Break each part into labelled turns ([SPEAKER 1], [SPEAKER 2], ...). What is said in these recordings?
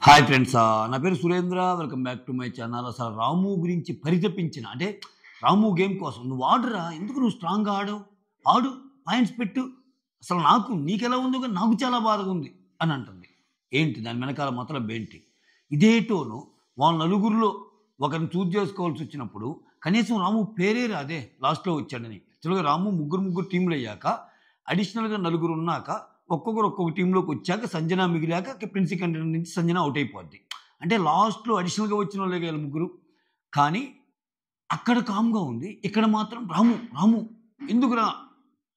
[SPEAKER 1] Hi friends, నా పేరు Surendra. Welcome back to my channel. అసలు రాము గురించి పరితపించిన అంటే రాము గేమ్ కోసం నువ్వు ఆడురా, ఎందుకు నువ్వు స్ట్రాంగ్గా ఆడవు, ఆడు, పాయింట్స్ పెట్టు, అసలు నీకెలా ఉందో కానీ నాకు చాలా బాధగా ఉంది అని అంటుంది. ఏంటి దాని వెనకాల మతలబ్ ఏంటి? ఇదే టోను వాళ్ళ నలుగురిలో ఒకరిని చూజ్ చేసుకోవాల్సి వచ్చినప్పుడు కనీసం రాము పేరే రాదే లాస్ట్లో వచ్చాడని. యాక్చువల్గా రాము ముగ్గురు టీంలు అయ్యాక అడిషనల్గా నలుగురు ఉన్నాక ఒక్కొక్కరు ఒక్కొక్క టీంలోకి వచ్చాక సంజన మిగిలాక కెప్టెన్సీ కంటెంట్ నుంచి సంజన అవుట్ అయిపోద్ది. అంటే లాస్ట్లో అడిషనల్గా వచ్చిన వాళ్ళే కదా ముగ్గురు. కానీ అక్కడ కామ్గా ఉంది, ఇక్కడ మాత్రం రాము రాము ఎందుకురా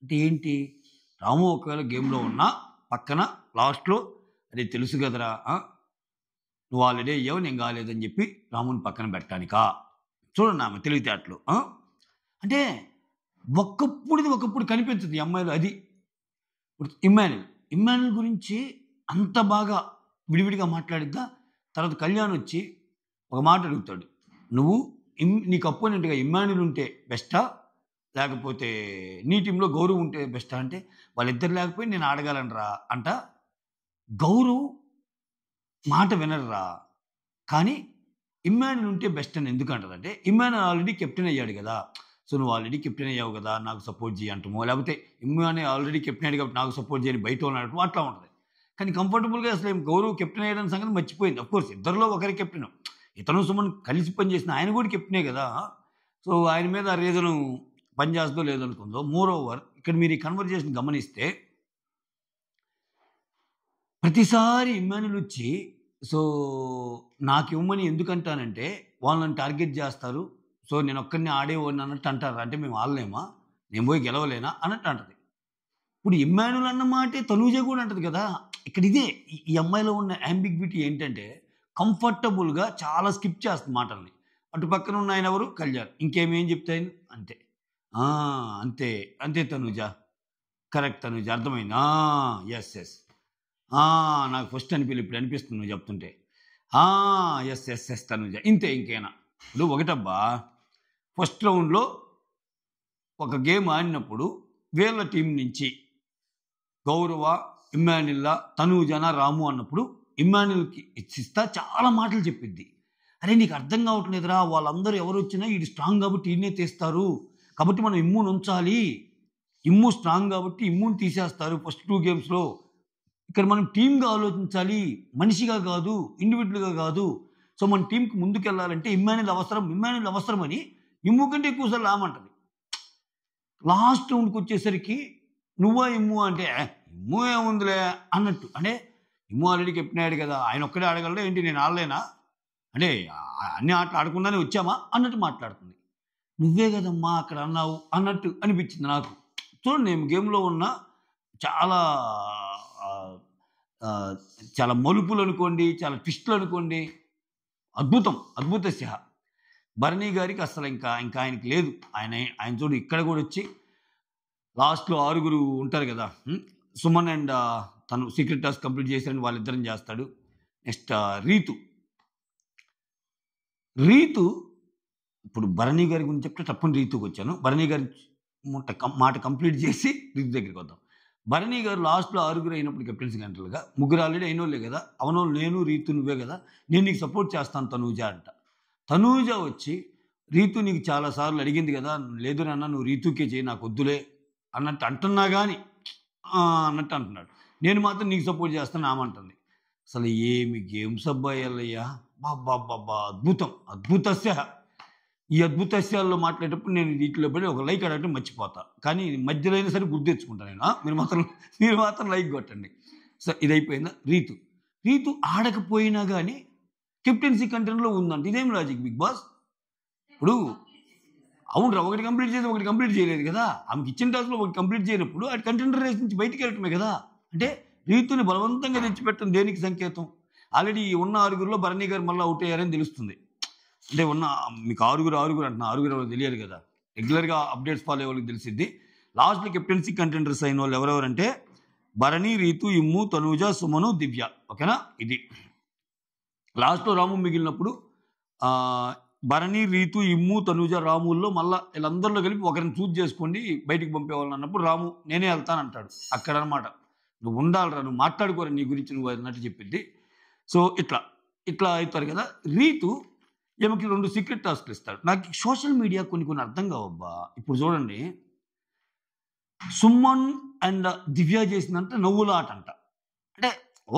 [SPEAKER 1] అంటే ఏంటి? రాము ఒకవేళ గేమ్లో ఉన్నా పక్కన లాస్ట్లో అది తెలుసు కదరా, నువ్వు ఆల్రెడీ అయ్యావు నేను కాలేదని చెప్పి రాముని పక్కన పెట్టడానికా? చూడండి ఆమె తెలివితేటలు. అంటే ఒకప్పుడు కనిపించదు ఈ అమ్మాయిలు. అది ఇప్పుడు ఇమ్మాన్యుల్ గురించి అంత బాగా విడివిడిగా మాట్లాడిద్దా. తర్వాత కళ్యాణ్ వచ్చి ఒక మాట అడుగుతాడు, నువ్వు నీకు అపోనెంట్గా ఇమ్మాన్యుల్ ఉంటే బెస్టా లేకపోతే నీ టీంలో గౌరవ్ ఉంటే బెస్టా అంటే వాళ్ళిద్దరు లేకపోయి నేను ఆడగలనరా అంట. గౌరవ్ మాట వినర్రా, కానీ ఇమ్మాన్యుల్ ఉంటే బెస్ట్ అని ఎందుకు అంటదంటే ఇమ్మాన్యుల్ ఆల్రెడీ కెప్టెన్ అయ్యాడు కదా, సో నువ్వు ఆల్రెడీ కెప్టెన్ అయ్యావు కదా నాకు సపోర్ట్ చేయి అంటామో, లేకపోతే ఇమ్మాన్యుల్ ఆల్రెడీ కెప్టెన్ అయ్యాడు కాబట్టి నాకు సపోర్ట్ చేయని బయట వాళ్ళటం అట్లా ఉంటుంది. కానీ కంఫర్టబుల్గా అసలు ఏం గౌరవ్ కెప్టెన్ అయ్యడానికి సంగతి మర్చిపోయింది. అఫ్కోర్స్ ఇద్దరిలో ఒకరి కెప్టెన్, ఇతను సుమన్ కలిసి పనిచేసిన ఆయన కూడా కెప్టెనే కదా. సో ఆయన మీద ఆ రీజను పనిచేస్తుందో లేదనుకుందో. మోర్ ఓవర్ ఇక్కడ మీరు ఈ కన్వర్జేషన్ గమనిస్తే ప్రతిసారి ఇమ్మాన్యుల్ వచ్చి సో నాకు ఇవ్వమని ఎందుకంటానంటే వాళ్ళని టార్గెట్ చేస్తారు, సో నేను ఒక్కరిని ఆడేవాడిని అన్నట్టు అంటారు. అంటే మేము ఆడలేమా, నేను పోయి గెలవలేనా అన్నట్టు అంటది. ఇప్పుడు ఇమ్మాన్యుల్ అన్న మాటే తనూజ కూడా అంటది కదా. ఇక్కడ ఇదే ఈ అమ్మాయిలో ఉన్న యాంబిగ్విటీ ఏంటంటే కంఫర్టబుల్గా చాలా స్కిప్ చేస్తుంది మాటల్ని. అటు పక్కన ఉన్న ఆయన ఎవరు? కళ్యాణ్. ఇంకేమేం చెప్తాయి అంతే, అంతే అంతే తనూజ, కరెక్ట్ తనూజ, అర్థమైంది, ఎస్ ఎస్, నాకు ఫస్ట్ ఇప్పుడు అనిపిస్తుంది నువ్వు చెప్తుంటే, ఎస్ ఎస్ ఎస్ తనూజ, ఇంతే ఇంకేనా. ఇప్పుడు ఒకటబ్బా, ఫస్ట్ రౌండ్లో ఒక గేమ్ ఆడినప్పుడు వీళ్ళ టీం నుంచి గౌరవ, ఇమ్మాన్యుల్, తనూజన, రాము అన్నప్పుడు ఇమ్మాన్యుల్కి ఇచ్చిస్తా చాలా మాటలు చెప్పిద్ది. అరే నీకు అర్థం కావట్లేదురా, వాళ్ళందరూ ఎవరు వచ్చినా ఇది స్ట్రాంగ్ కాబట్టి ఈయనే తీస్తారు, కాబట్టి మనం ఇమ్యూన్ ఉంచాలి, ఇమ్ము స్ట్రాంగ్ కాబట్టి ఇమ్యూన్ తీసేస్తారు ఫస్ట్ 2 గేమ్స్లో. ఇక్కడ మనం టీమ్గా ఆలోచించాలి, మనిషిగా కాదు, ఇండివిజువల్గా కాదు. సో మన టీంకి ముందుకు వెళ్ళాలంటే ఇమ్మాన్యుల్ అవసరం అని ఇమ్ము కంటే ఎక్కువసార్లు రామంటది. లాస్ట్ రౌండ్కి వచ్చేసరికి నువ్వా ఇమ్ము అంటే ఇమ్ము ఏముందిలే అన్నట్టు. అంటే ఇమ్ము ఆల్రెడీ కెప్టెన్ అయ్యాడు కదా, ఆయన ఒక్కడే ఆడగలడా ఏంటి, నేను ఆడలేనా అంటే అన్ని ఆటలు ఆడకుండానే వచ్చామా అన్నట్టు మాట్లాడుతుంది. నువ్వే కదమ్మా అక్కడ అన్నావు అన్నట్టు అనిపించింది నాకు. చూడండి నేను గేమ్లో ఉన్న చాలా చాలా మలుపులు అనుకోండి, చాలా ట్విస్టులు అనుకోండి, అద్భుతస్య. భరణి గారికి అసలు ఇంకా ఆయనకి లేదు. ఆయన చూడు ఇక్కడ కూడా వచ్చి లాస్ట్లో 6 ఉంటారు కదా, సుమన్ అండ్ తను సీక్రెట్ టాస్క్ కంప్లీట్ చేశారని వాళ్ళిద్దరం చేస్తాడు. నెక్స్ట్ రీతు ఇప్పుడు భరణి గారి గురించి చెప్తే తప్పని రీతుకి వచ్చాను. భరణి గారి మాట కంప్లీట్ చేసి రీతు దగ్గరికి వద్దాం. భరణి గారు లాస్ట్లో 6 అయినప్పుడు కెప్టెన్సీ కంట్రోల్గా 3 ఆల్రెడీ అయినోళ్ళే కదా, అవనోళ్ళు నేను రీతు నువ్వే కదా, నేను నీకు సపోర్ట్ చేస్తాను తనూజ అంట. తనూజ వచ్చి రీతు నీకు చాలాసార్లు అడిగింది కదా, లేదు నాన్న నువ్వు రీతుకే చేయి నాకు వద్దులే అన్నట్టు అంటున్నా కానీ అన్నట్టు అంటున్నాడు. నేను మాత్రం నీకు సపోర్ట్ చేస్తాను ఆమంటుంది. అసలు ఏమి గేమ్స్ అబ్బాయ్యా, బాబా అద్భుతస్య. ఈ అద్భుతస్యాల్లో మాట్లాడేటప్పుడు నేను వీటిలో పడి ఒక లైక్ అడగటం మర్చిపోతా, కానీ మధ్యలో అయినా సరే గుర్తు తెచ్చుకుంటాను నేను. మీరు మాత్రం లైక్ కొట్టండి. సో ఇది అయిపోయిందా. రీతు ఆడకపోయినా కానీ కెప్టెన్సీ కంటెంట్లో ఉందంట. ఇదేం లాజిక్ బిగ్ బాస్? ఇప్పుడు అవునరా, ఒకటి కంప్లీట్ చేసి ఒకటి కంప్లీట్ చేయలేదు కదా, ఆమెకి ఇచ్చిన టాస్క్లో ఒకటి కంప్లీట్ చేయనప్పుడు అటు కంటెండర్ రేస్ నుంచి బయటికి వెళ్ళటమే కదా. అంటే రీతుని బలవంతంగా తెచ్చిపెట్టడం దేనికి సంకేతం? ఆల్రెడీ ఉన్న 6లో భరణి గారు మళ్ళీ అవుట్ అయ్యారని తెలుస్తుంది. అంటే ఉన్న మీకు 6 అంటున్నా, 6 తెలియదు కదా, రెగ్యులర్గా అప్డేట్స్ ఫాలో అయ్యే వాళ్ళకి తెలిసిద్ది. లాస్ట్లో కెప్టెన్సీ కంటెండర్స్ అయిన వాళ్ళు ఎవరెవరంటే భరణి, రీతు, ఇమ్ము, తనూజ, సుమను, దివ్య. ఓకేనా? ఇది లాస్ట్లో రాము మిగిలినప్పుడు భరణి, రీతు, ఇమ్ము, తనూజ, రాముల్లో మళ్ళీ వీళ్ళందరిలో కలిపి ఒకరిని చూజ్ చేసుకోండి బయటికి పంపేవాళ్ళని అన్నప్పుడు రాము నేనే వెళ్తానంటాడు. అక్కడ అనమాట నువ్వు ఉండాలిరా, నువ్వు మాట్లాడుకోరా నీ గురించి నువ్వు అన్నట్టు చెప్పింది. సో ఇట్లా ఇట్లా అవుతారు కదా. రీతు ఈమెకి 2 సీక్రెట్ టాస్క్‌లు ఇస్తాడు. నాకు సోషల్ మీడియా కొన్ని కొన్ని అర్థం కావబ్బా! ఇప్పుడు చూడండి, సుమన్ అండ్ దివ్య చేసిందంట నవ్వుల ఆటంట. అంటే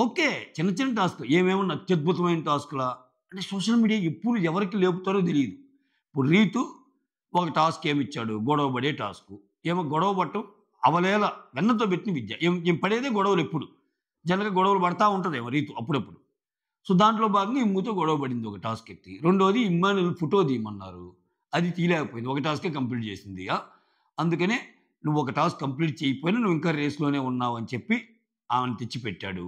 [SPEAKER 1] ఓకే. చిన్న చిన్న టాస్క్‌లు ఏమేమన్నా అత్యద్భుతమైన టాస్క్‌లా? అంటే సోషల్ మీడియా ఎప్పుడు ఎవరికి లేపుతారో తెలీదు. ఇప్పుడు రీతు ఒక టాస్క్ ఏమిచ్చాడు? గొడవ పడే టాస్కు. ఏమో గొడవ పడటం అవలేల వెన్నతో పెట్టిన విద్య. ఈమె పడేదే గొడవలెప్పుడు. జనరల్‌గా గొడవలు పడతా ఉంటదేమో రీతు అప్పుడప్పుడు. సో, దాంట్లో భాగంగా ఇమ్ముతో గొడవ పడింది ఒక టాస్క్ ఎత్తి. రెండోది ఇమ్మానుయేల్ ఫోటో తీయమన్నారు. అది తీయలేకపోయింది. ఒక టాస్కే కంప్లీట్ చేసింది. అందుకనే నువ్వు ఒక టాస్క్ కంప్లీట్ చేయకపోయినా నువ్వు ఇంకా రేస్‌లోనే ఉన్నావు అని చెప్పి ఆమెను తెచ్చిపెట్టాడు.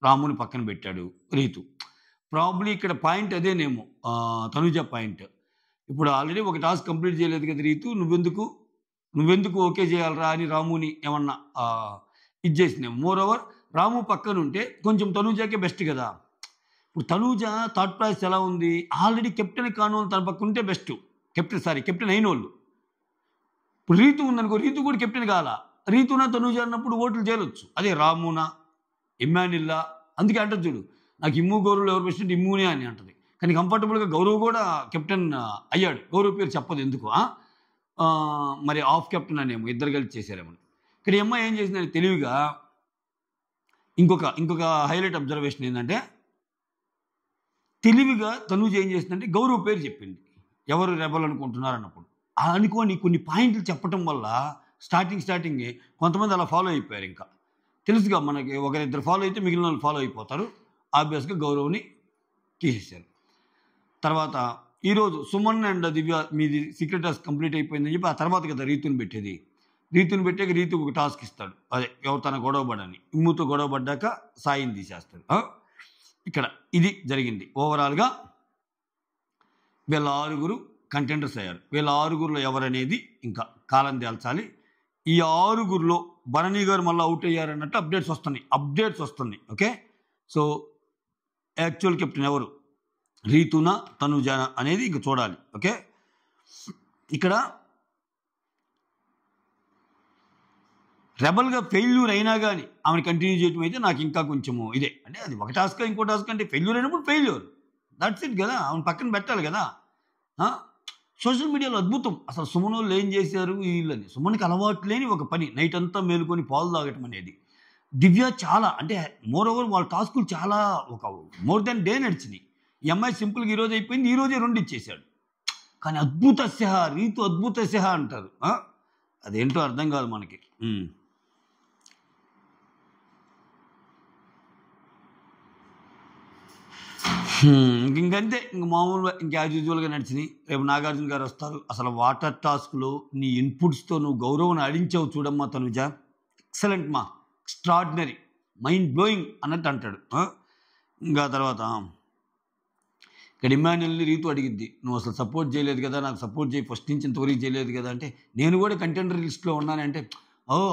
[SPEAKER 1] రాముని పక్కన పెట్టాడు రీతు. ప్రాబబ్లీ ఇక్కడ పాయింట్ అదేనేమో, తనుజ పాయింట్. ఇప్పుడు ఆల్రెడీ ఒక టాస్క్ కంప్లీట్ చేయలేదు కదా రీతు. నువ్వెందుకు ఓకే చేయాలిరా అని రాముని ఏమన్నా ఇది చేసిందేమో. మోర్ ఓవర్ రాము పక్కనుంటే కొంచెం తనూజకే బెస్ట్ కదా. ఇప్పుడు తనూజ థర్డ్ ప్లేస్ ఎలా ఉంది? ఆల్రెడీ కెప్టెన్ కానోళ్ళు తన పక్కన ఉంటే బెస్ట్. కెప్టెన్ అయినోళ్ళు. ఇప్పుడు రీతు ఉందనుకో, రీతు కూడా కెప్టెన్ కాలా. రీతునా తనూజ అన్నప్పుడు ఓట్లు చేయొచ్చు. అదే రామునా, ఇమ్మాన్యుల్లా. అందుకే అంటది చూడు, నాకు ఇమ్ము గౌరవులు ఎవరు బెస్ట్ అంటే ఇమ్మునే అని అంటది. కానీ కంఫర్టబుల్‌గా గౌరవ్ కూడా కెప్టెన్ అయ్యాడు. గౌరవ్ పేరు చెప్పదు ఎందుకు. మరి ఆఫ్ కెప్టెన్ అనేమో ఇద్దరు కలిసి చేశారేమో. ఇక్కడ ఈ అమ్మాయి ఏం చేసిందంటే తెలివిగా ఇంకొక హైలైట్ అబ్జర్వేషన్ ఏంటంటే, తెలివిగా తనూజ ఏం చేసిందంటే గౌరవ్ పేరు చెప్పింది. ఎవరు రెబల్ అనుకుంటున్నారు అన్నప్పుడు. అనుకోని కొన్ని పాయింట్లు చెప్పటం వల్ల స్టార్టింగే కొంతమంది అలా ఫాలో అయిపోయారు ఇంకా. తెలుసుగా మనకి ఒకరిద్దరు ఫాలో అయితే మిగిలిన వాళ్ళు ఫాలో అయిపోతారు. ఆబ్వియస్‌గా గౌరవ్‌ని తీసేశారు. తర్వాత ఈరోజు సుమన్ అండ్ దివ్య మీది సీక్రెట్ టాస్క్ కంప్లీట్ అయిపోయిందని చెప్పి ఆ తర్వాత కదా రీతుని పెట్టేది. రీతుని పెట్టాక రీతుకి ఒక టాస్క్ ఇస్తాడు. అదే ఎవరితోనో గొడవ పడని. ఇమ్ముతో గొడవ పడ్డాక సాయిని తీసేస్తాడు. ఇక్కడ ఇది జరిగింది. ఓవరాల్‌గా వీళ్ళ 6 కంటెండర్స్ అయ్యారు. వీళ్ళ 6లో ఎవరనేది ఇంకా కాలం తేల్చాలి. ఈ 6లో భరణి గారు మళ్ళీ అవుట్ అయ్యారన్నట్టు అప్డేట్స్ వస్తున్నాయి. ఓకే. సో, యాక్చువల్ కెప్టెన్ ఎవరు? రీతునా, తనుజానా అనేది ఇంక చూడాలి. ఓకే. ఇక్కడ రెబల్‌గా ఫెయిల్యూర్ అయినా గానీ ఆమెను కంటిన్యూ చేయటం అయితే నాకు ఇంకా కొంచెము ఇదే. అంటే అది ఒక టాస్క్ ఇంకో టాస్క్ అంటే ఫెయిల్యూర్ అయినప్పుడు ఫెయిల్యూర్. దట్స్ ఇట్ గదా. ఆమెను పక్కన పెట్టాలి గదా. సోషల్ మీడియాలో అద్భుతం. అసలు సుమనోళ్ళు ఏం చేశారు వీళ్ళని. సుమన్‌కి అలవాటు లేని ఒక పని నైట్ అంతా మేలుకొని పాలు తాగటం అనేది. దివ్య చాలా అంటే మోర్ ఓవర్ వాళ్ళ టాస్కులు చాలా ఒక మోర్ దాన్ డే నడిచినాయి. ఈ అమ్మాయి సింపుల్‌గా ఈరోజు అయిపోయింది. ఈరోజే 2 ఇచ్చేశాడు. కానీ రీతు అద్భుతస్య అంటారు. అదేంటో అర్థం కాదు మనకి. ఇంకంతే. ఇంక మామూలుగా యాజ్ యూజువల్‌గా నడిచినాయి. రేపు నాగార్జున గారు వస్తారు. అసలు వాటర్ టాస్క్‌లో నీ ఇన్పుట్స్‌తో నువ్వు గౌరవం ఆడించావు చూడమ్మా తనుజ. ఎక్సలెంట్ మా. ఎక్స్ట్రార్డినరీ. మైండ్ బ్లోయింగ్ అన్నట్టు అంటాడు. ఇంకా తర్వాత ఇక్కడ ఇమ్మాన్యుయల్‌ని రీతు అడిగిద్ది. నువ్వు అసలు సపోర్ట్ చేయలేదు కదా, నాకు సపోర్ట్ చేయి, ఫస్ట్ నుంచి ఇంతవరకు చేయలేదు కదా అంటే, నేను కూడా కంటెండర్ లిస్ట్‌లో ఉన్నానంటే,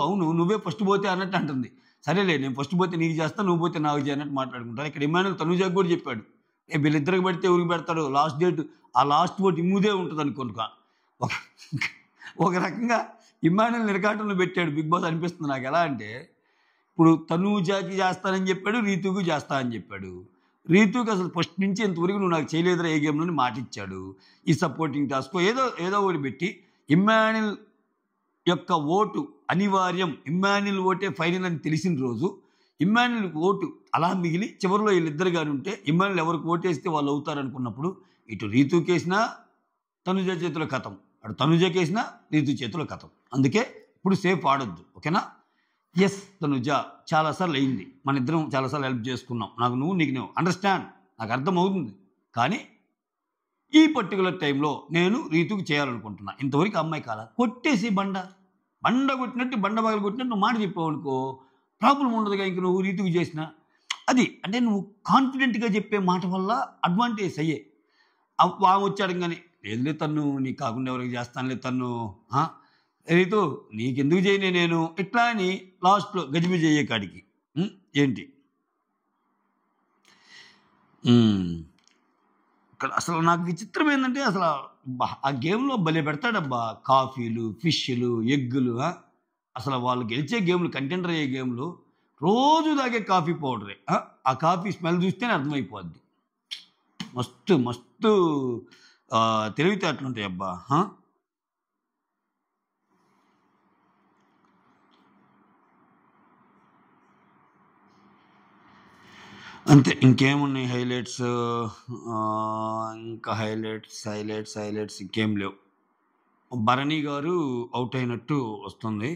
[SPEAKER 1] అవును నువ్వే ఫస్ట్ పోతే అన్నట్టు అంటుంది. సరేలే నేను ఫస్ట్ పోతే నీకు చేస్తా, నువ్వు పోతే నాకు చేయి అన్నట్టు మాట్లాడుకుంటారు. ఇక్కడ ఇమ్మాన్యుయల్ తనుజాకి కూడా చెప్పాడు. వీళ్ళిద్దరికి పెడితే ఎవరికి పెడతాడు లాస్ట్ డేట్, ఆ లాస్ట్ ఓట్ ఇమ్ముదే ఉంటుంది అనుకోనుక. ఒక రకంగా ఇమ్మాన్యుయల్ నిరకాటంలో పెట్టాడు బిగ్ బాస్ అనిపిస్తుంది నాకు. ఎలా అంటే ఇప్పుడు తనూజాకి చేస్తానని చెప్పాడు, రీతుకు చేస్తా అని చెప్పాడు. రీతుకి అసలు ఫస్ట్ నుంచి ఇంతవరకు నువ్వు నాకు చేయలేదురా ఏ గేమ్లో మాటిచ్చాడు. ఈ సపోర్టింగ్ టాస్క్ ఏదో ఒకటి పెట్టి ఇమ్మాన్యుయల్ యొక్క ఓటు అనివార్యం, ఇమ్మాన్యుయల్ ఓటే ఫైనల్ అని తెలిసిన రోజు ఇమ్మాన్యుయల్ ఓటు అలా మిగిలి చివరిలో వీళ్ళిద్దరు కానీ ఉంటే ఇమ్మాన్యుయల్ ఎవరికి ఓటేస్తే వాళ్ళు అవుతారనుకున్నప్పుడు ఇటు రీతుకేసినా తనుజ చేతిలో కథం, అటు తనుజకేసినా రీతు చేతిలో కథం. అందుకే ఇప్పుడు సేఫ్ ఆడొద్దు. ఓకేనా. ఎస్ తనుజ చాలాసార్లు అయింది. మన ఇద్దరం చాలాసార్లు హెల్ప్ చేసుకున్నాం. నీకు నువ్వు అండర్స్టాండ్, నాకు అర్థమవుతుంది. కానీ ఈ పర్టికులర్ టైంలో నేను రీతుకి చేయాలనుకుంటున్నా. ఇంతవరకు అమ్మాయి కాల కొట్టేసి బండ కొట్టినట్టు బండ పగలు కొట్టినట్టు నువ్వు మాట చెప్పావు అనుకో, ప్రాబ్లం ఉండదుగా. ఇంక నువ్వు రీతుకి చేసిన అది అంటే నువ్వు కాన్ఫిడెంట్గా చెప్పే మాట వల్ల అడ్వాంటేజ్ అయ్యే. ఆమె వచ్చాడు కానీ లేదులే తను నీకు కాకుండా ఎవరికి చేస్తానులే తను రీతు నీకెందుకు చేయనే నేను ఇట్లా అని లాస్ట్లో గజిబిజి అయ్యే కాడికి ఏంటి ఇక్కడ అసలు నాకు విచిత్రం ఏంటంటే అసలు ఆ గేమ్లో భలే పెడతాడబ్బా. కాఫీలు, ఫిష్లు, ఎగ్గులు. అసలు వాళ్ళు గెలిచే గేమ్లు, కంటెండర్ అయ్యే గేమ్లు రోజు తాగే కాఫీ పౌడరే. ఆ కాఫీ స్మెల్ చూస్తేనే అర్థమైపోద్ది. మస్తు మస్తు తెలివితేటలుంటాయి అబ్బా. అంతే, ఇంకేమున్నాయి హైలైట్స్? ఇంకా హైలైట్స్ ఇంకేం లేవు. భరణి గారు అవుట్ అయినట్టు వస్తుంది.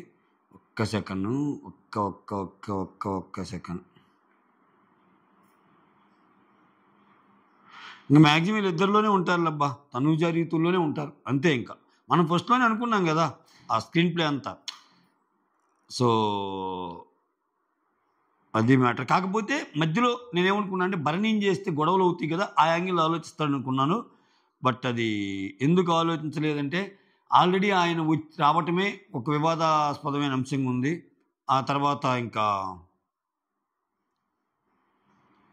[SPEAKER 1] ఒక్క సెకండ్, ఒక్క సెకండ్. ఇంకా మ్యాక్సిమం వీళ్ళిద్దరిలోనే ఉంటారు అబ్బా, తనూజ రీతుల్లోనే ఉంటారు అంతే. ఇంకా మనం ఫస్ట్లోనే అనుకున్నాం కదా ఆ స్క్రీన్ ప్లే అంతా. సో అది మ్యాటర్. కాకపోతే మధ్యలో నేనేమనుకున్నా అంటే భరణీని చేస్తే గొడవలు అవుతాయి కదా, ఆ యాంగిల్ ఆలోచిస్తాడు అనుకున్నాను. బట్ అది ఎందుకు ఆలోచించలేదంటే ఆల్రెడీ ఆయన రావటమే ఒక వివాదాస్పదమైన అంశంగా ఉంది. ఆ తర్వాత ఇంకా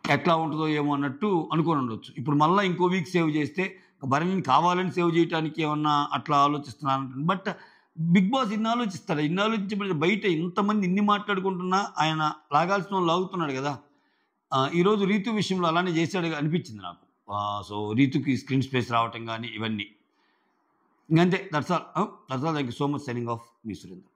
[SPEAKER 1] ఎట్లా ఉంటుందో ఏమో అన్నట్టు అనుకొని ఉండొచ్చు. ఇప్పుడు మళ్ళీ ఇంకో వీక్ సేవ్ చేస్తే భరణిని కావాలని సేవ్ చేయడానికి ఏమన్నా అట్లా ఆలోచిస్తున్నాను. బట్ బిగ్ బాస్ ఇన్ని ఆలోచిస్తాడు, ఇన్ని ఆలోచించబడి బయట ఇంతమంది ఇన్ని మాట్లాడుకుంటున్నా ఆయన లాగాల్సిన వాళ్ళు లాగుతున్నాడు కదా. ఈరోజు రీతు విషయంలో అలానే చేశాడు అనిపించింది నాకు. సో రీతుకి స్క్రీన్ స్పేస్ రావటం కానీ ఇవన్నీ ఇంకంతే. That's all. Thank you so much. Signing off, me Surendra.